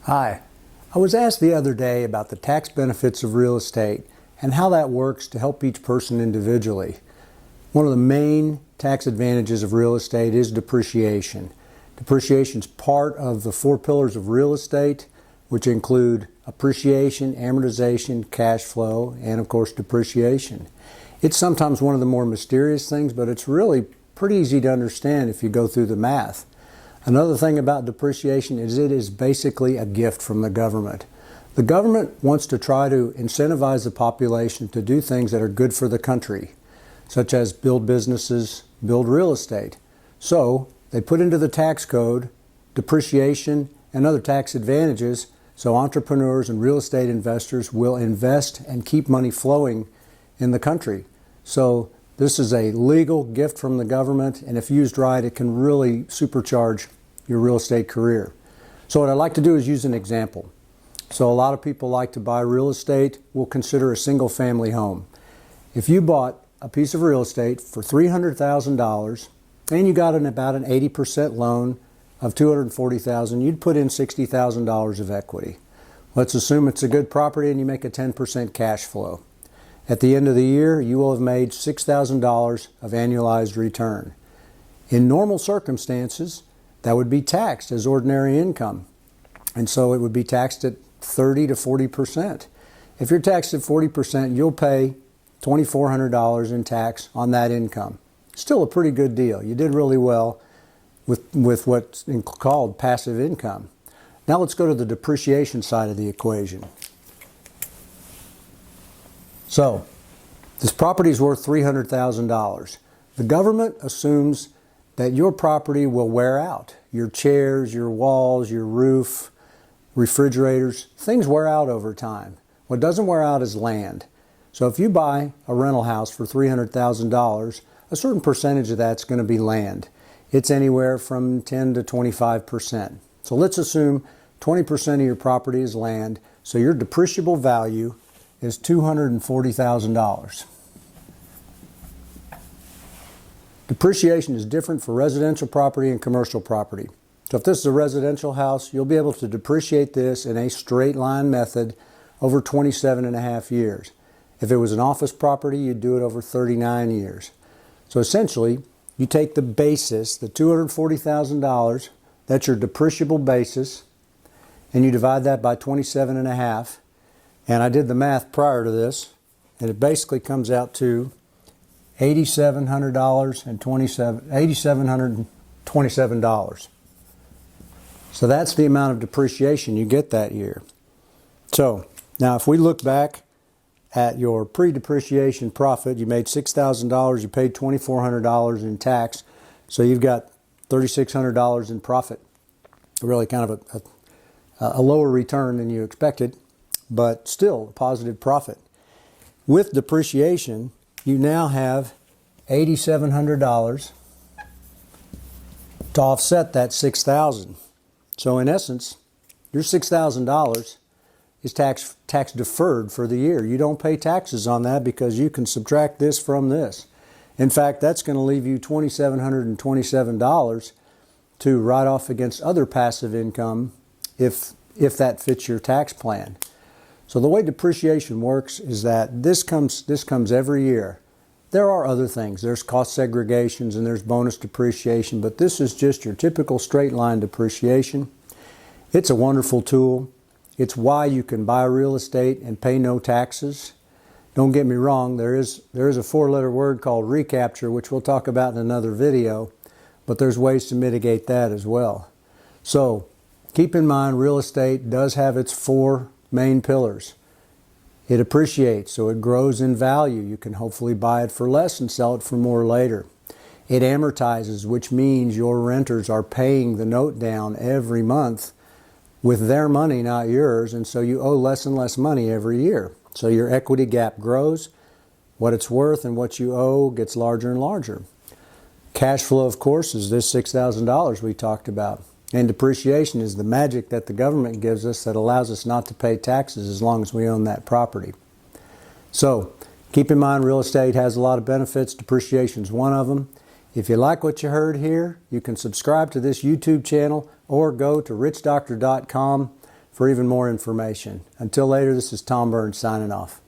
Hi. I was asked the other day about the tax benefits of real estate and how that works to help each person individually. One of the main tax advantages of real estate is depreciation. Depreciation is part of the four pillars of real estate, which include appreciation, amortization, cash flow, and of course depreciation. It's sometimes one of the more mysterious things, but it's really pretty easy to understand if you go through the math. Another thing about depreciation is it is basically a gift from the government. The government wants to try to incentivize the population to do things that are good for the country, such as build businesses, build real estate. So they put into the tax code depreciation and other tax advantages so entrepreneurs and real estate investors will invest and keep money flowing in the country. So this is a legal gift from the government, and if used right, it can really supercharge your real estate career. So what I'd like to do is use an example. So a lot of people like to buy real estate. We'll consider a single family home. If you bought a piece of real estate for $300,000 and you got about an 80% loan of $240,000, you'd put in $60,000 of equity. Let's assume it's a good property and you make a 10% cash flow. At the end of the year, you will have made $6,000 of annualized return. In normal circumstances, that would be taxed as ordinary income. And so it would be taxed at 30 to 40%. If you're taxed at 40%, you'll pay $2,400 in tax on that income. Still a pretty good deal. You did really well with what's called passive income. Now let's go to the depreciation side of the equation. So, this property is worth $300,000. The government assumes that your property will wear out. Your chairs, your walls, your roof, refrigerators, things wear out over time. What doesn't wear out is land. So if you buy a rental house for $300,000, a certain percentage of that's going to be land. It's anywhere from 10 to 25%. So let's assume 20% of your property is land, so your depreciable value is $240,000. Depreciation is different for residential property and commercial property. So if this is a residential house, you'll be able to depreciate this in a straight line method over 27 and a half years. If it was an office property, you'd do it over 39 years. So essentially, you take the basis, the $240,000, that's your depreciable basis, and you divide that by 27 and a half. And I did the math prior to this, and it basically comes out to $8,727. So that's the amount of depreciation you get that year. So now if we look back at your pre-depreciation profit, you made $6,000, you paid $2,400 in tax, so you've got $3,600 in profit. Really kind of a lower return than you expected, but still a positive profit. With depreciation, you now have $8,700 to offset that $6,000. So in essence, your $6,000 is tax deferred for the year. You don't pay taxes on that because you can subtract this from this. In fact, that's going to leave you $2,727 to write off against other passive income if that fits your tax plan. So the way depreciation works is that this comes every year. There are other things. There's cost segregations and there's bonus depreciation, but this is just your typical straight line depreciation. It's a wonderful tool. It's why you can buy real estate and pay no taxes. Don't get me wrong, there is a four-letter word called recapture, which we'll talk about in another video, but there's ways to mitigate that as well. So keep in mind, real estate does have its four main pillars. It appreciates, so it grows in value. You can hopefully buy it for less and sell it for more later. It amortizes, which means your renters are paying the note down every month with their money, not yours, and so you owe less and less money every year. So your equity gap grows. What it's worth and what you owe gets larger and larger. Cash flow, of course, is this $6,000 we talked about. And depreciation is the magic that the government gives us that allows us not to pay taxes as long as we own that property. So keep in mind, real estate has a lot of benefits. Depreciation is one of them. If you like what you heard here, you can subscribe to this YouTube channel or go to richdoctor.com for even more information. Until later, this is Tom Burns signing off.